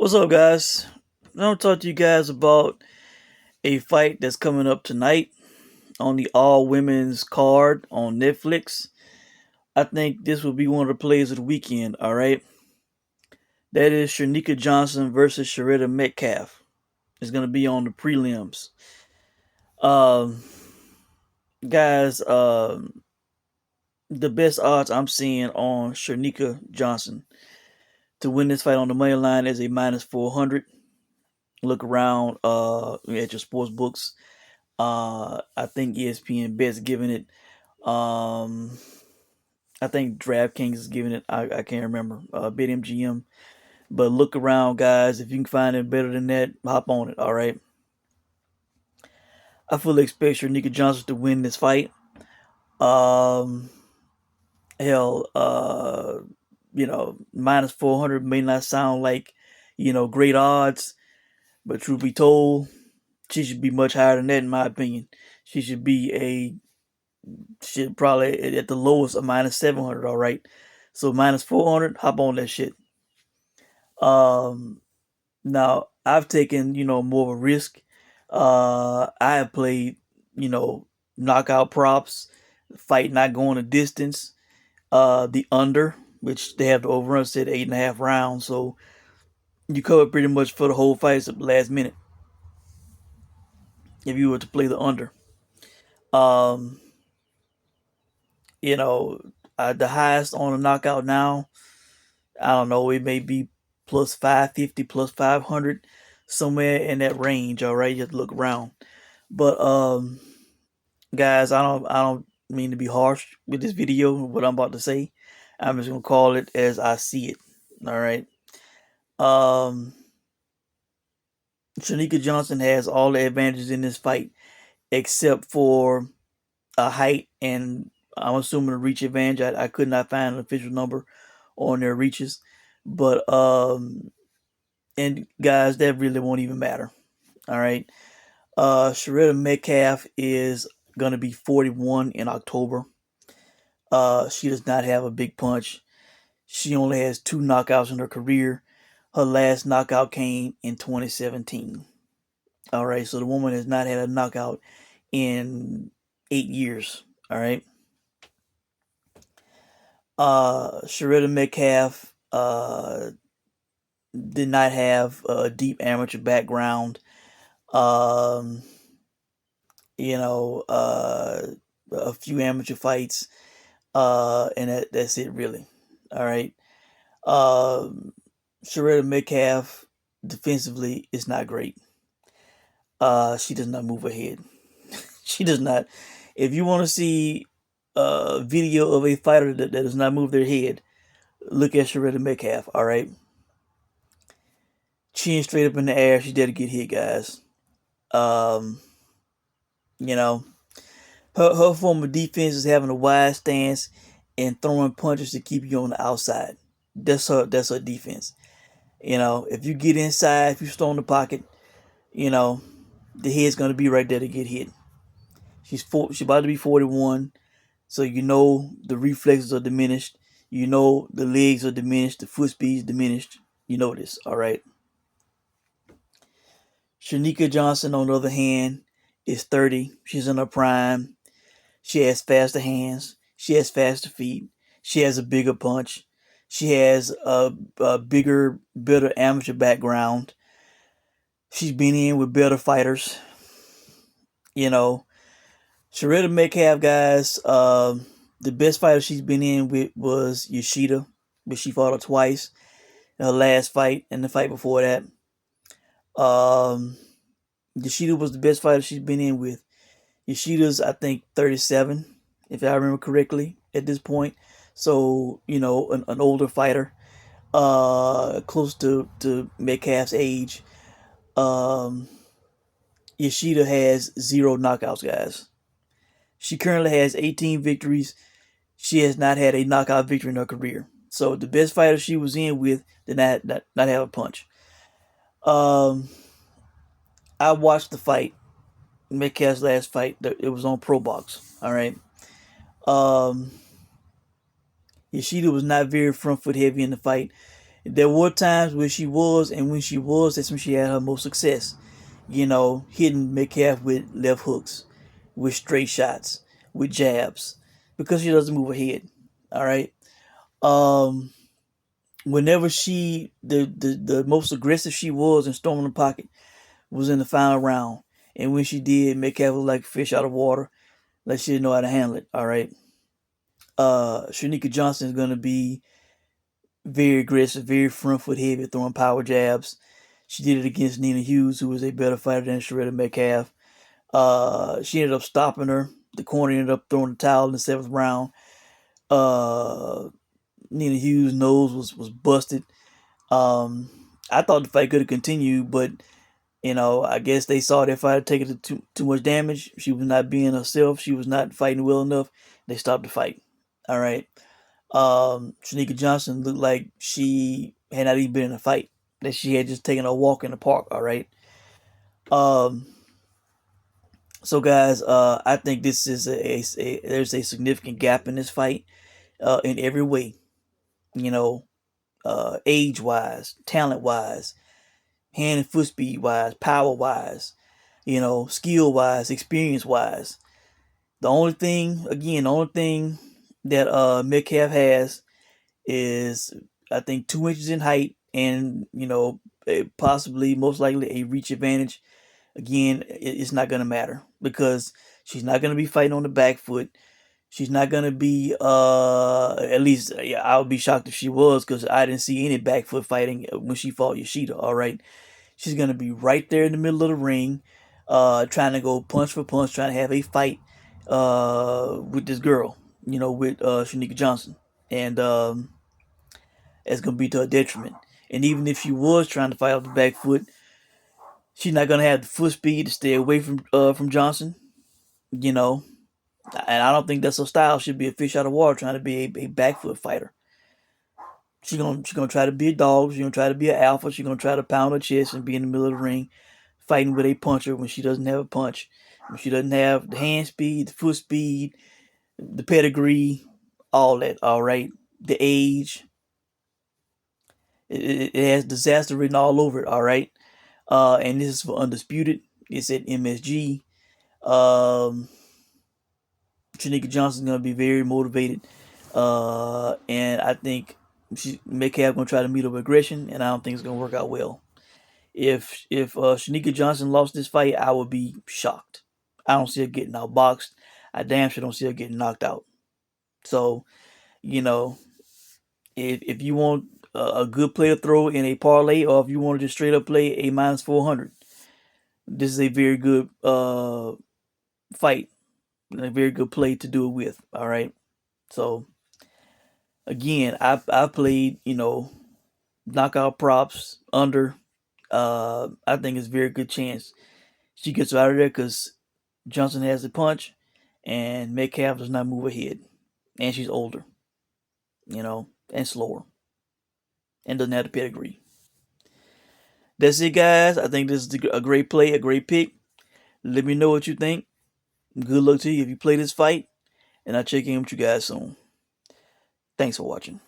What's up, guys? I want to talk to you guys about a fight that's coming up tonight on the all women's card on Netflix. I think this will be one of the plays of the weekend, all right? That is Cherneka Johnson versus Shurretta Metcalf. It's going to be on the prelims. Um, guys, the best odds I'm seeing on Cherneka Johnson to win this fight on the money line is a minus 400. Look around at your sports books. I think ESPN Bet's giving it. Um, I think DraftKings is giving it. I can't remember. BetMGM. But look around, guys. If you can find it better than that, hop on it. All right. I fully expect Cherneka Johnson to win this fight. Um, hell, minus 400 may not sound like, great odds, but truth be told, she should be much higher than that, in my opinion. She should be shit probably at the lowest a minus 700. All right, so minus 400, hop on that shit. um Now I've taken more of a risk. I have played knockout props, fight not going a distance, the under, which they have the overrun set 8.5 rounds, so you cover pretty much for the whole fight at the last minute if you were to play the under. um you know the highest on a knockout now, I don't know, it may be plus 550, plus 500, somewhere in that range. All right, you have to look around. But guys, I don't mean to be harsh with this video, what I'm about to say. I'm just gonna call it as I see it. All right. Um, Cherneka Johnson has all the advantages in this fight except for a height and I'm assuming a reach advantage. I could not find an official number on their reaches, but and guys, that really won't even matter. All right. Shurretta Metcalf is gonna be 41 in October. She does not have a big punch. She only has two knockouts in her career. Her last knockout came in 2017. All right, so the woman has not had a knockout in 8 years. All right. Shurretta Metcalf did not have a deep amateur background. Um, you know, a few amateur fights, and that's it really. All right. Um, Shurretta Metcalf defensively is not great. She does not move her head. She does not. If you want to see a video of a fighter that does not move their head, look at Shurretta Metcalf. All right. Chin straight up in the air. She's there to get hit, guys. Um, you know, her form of defense is having a wide stance and throwing punches to keep you on the outside. That's her defense. If you get inside, if you stone the pocket, you know, the head's gonna be right there to get hit. She's about to be 41, so the reflexes are diminished. The legs are diminished, the foot speed is diminished. You know this, all right. Cherneka Johnson, on the other hand, is 30. She's in her prime. She has faster hands. She has faster feet. She has a bigger punch. She has a bigger, better amateur background. She's been in with better fighters. You know, Shurretta Metcalf, guys, the best fighter she's been in with was Yoshida, but she fought her twice in her last fight and the fight before that. Um, Yoshida was the best fighter she's been in with. Yoshida's, I think, 37, if I remember correctly, at this point. So, an older fighter, close to Metcalf's age. Um, Yoshida has zero knockouts, guys. She currently has 18 victories. She has not had a knockout victory in her career. So the best fighter she was in with did not have a punch. Um, I watched the fight, Metcalf's last fight. It was on Pro Box. All right. Um, Yoshida was not very front foot heavy in the fight. There were times where she was, and when she was, that's when she had her most success. Hitting Metcalf with left hooks, with straight shots, with jabs, because she doesn't move her head. All right. Um, Whenever the most aggressive she was in storming the pocket was in the final round, and when she did, Metcalf was like a fish out of water, like she didn't know how to handle it. All right. Cherneka Johnson is gonna be very aggressive, very front foot heavy, throwing power jabs. She did it against Nina Hughes, who was a better fighter than Shurretta Metcalf. She ended up stopping her. The corner ended up throwing the towel in the seventh round. Uh, Nina Hughes' nose was busted. Um, I thought the fight could have continued, but I guess they saw that fighter taking too much damage. She was not being herself. She was not fighting well enough. They stopped the fight. All right. Cherneka Johnson looked like she had not even been in a fight. That she had just taken a walk in the park. All right. Um, so guys, I think this is there's a significant gap in this fight, in every way. You know, age wise, talent wise, hand and foot speed wise, power wise, skill wise, experience wise. The only thing that Metcalf has is, I think, 2 inches in height, and possibly most likely a reach advantage. Again, it's not gonna matter because she's not gonna be fighting on the back foot. She's not gonna be, at least, yeah, I would be shocked if she was, because I didn't see any back foot fighting when she fought Yoshida. All right, she's gonna be right there in the middle of the ring, trying to go punch for punch, trying to have a fight, with this girl, with Cherneka Johnson, and it's gonna be to her detriment. And even if she was trying to fight off the back foot, she's not gonna have the foot speed to stay away from Johnson. You know, and I don't think that's her style. She'd be a fish out of water trying to be a back foot fighter. She's gonna try to be a dog. She's gonna try to be an alpha. She's gonna try to pound her chest and be in the middle of the ring, fighting with a puncher when she doesn't have a punch, when she doesn't have the hand speed, the foot speed, the pedigree, all that. All right, the age. It has disaster written all over it. All right, and this is for undisputed. It's at MSG. Um, Cherneka Johnson's gonna be very motivated, and I think Metcalf gonna try to meet up with aggression, and I don't think it's gonna work out well. If Cherneka Johnson lost this fight, I would be shocked. I don't see her getting outboxed. I damn sure don't see her getting knocked out. So, you know, if you want a good play to throw in a parlay, or if you want to just straight up play a minus 400, this is a very good fight, and a very good play to do it with. All right. So again, I played, knockout props under. I think it's a very good chance she gets out of there, because Johnson has the punch, and Metcalf does not move ahead, and she's older, and slower, and doesn't have the pedigree. That's it, guys. I think this is a great play, a great pick. Let me know what you think. Good luck to you if you play this fight, and I'll check in with you guys soon. Thanks for watching.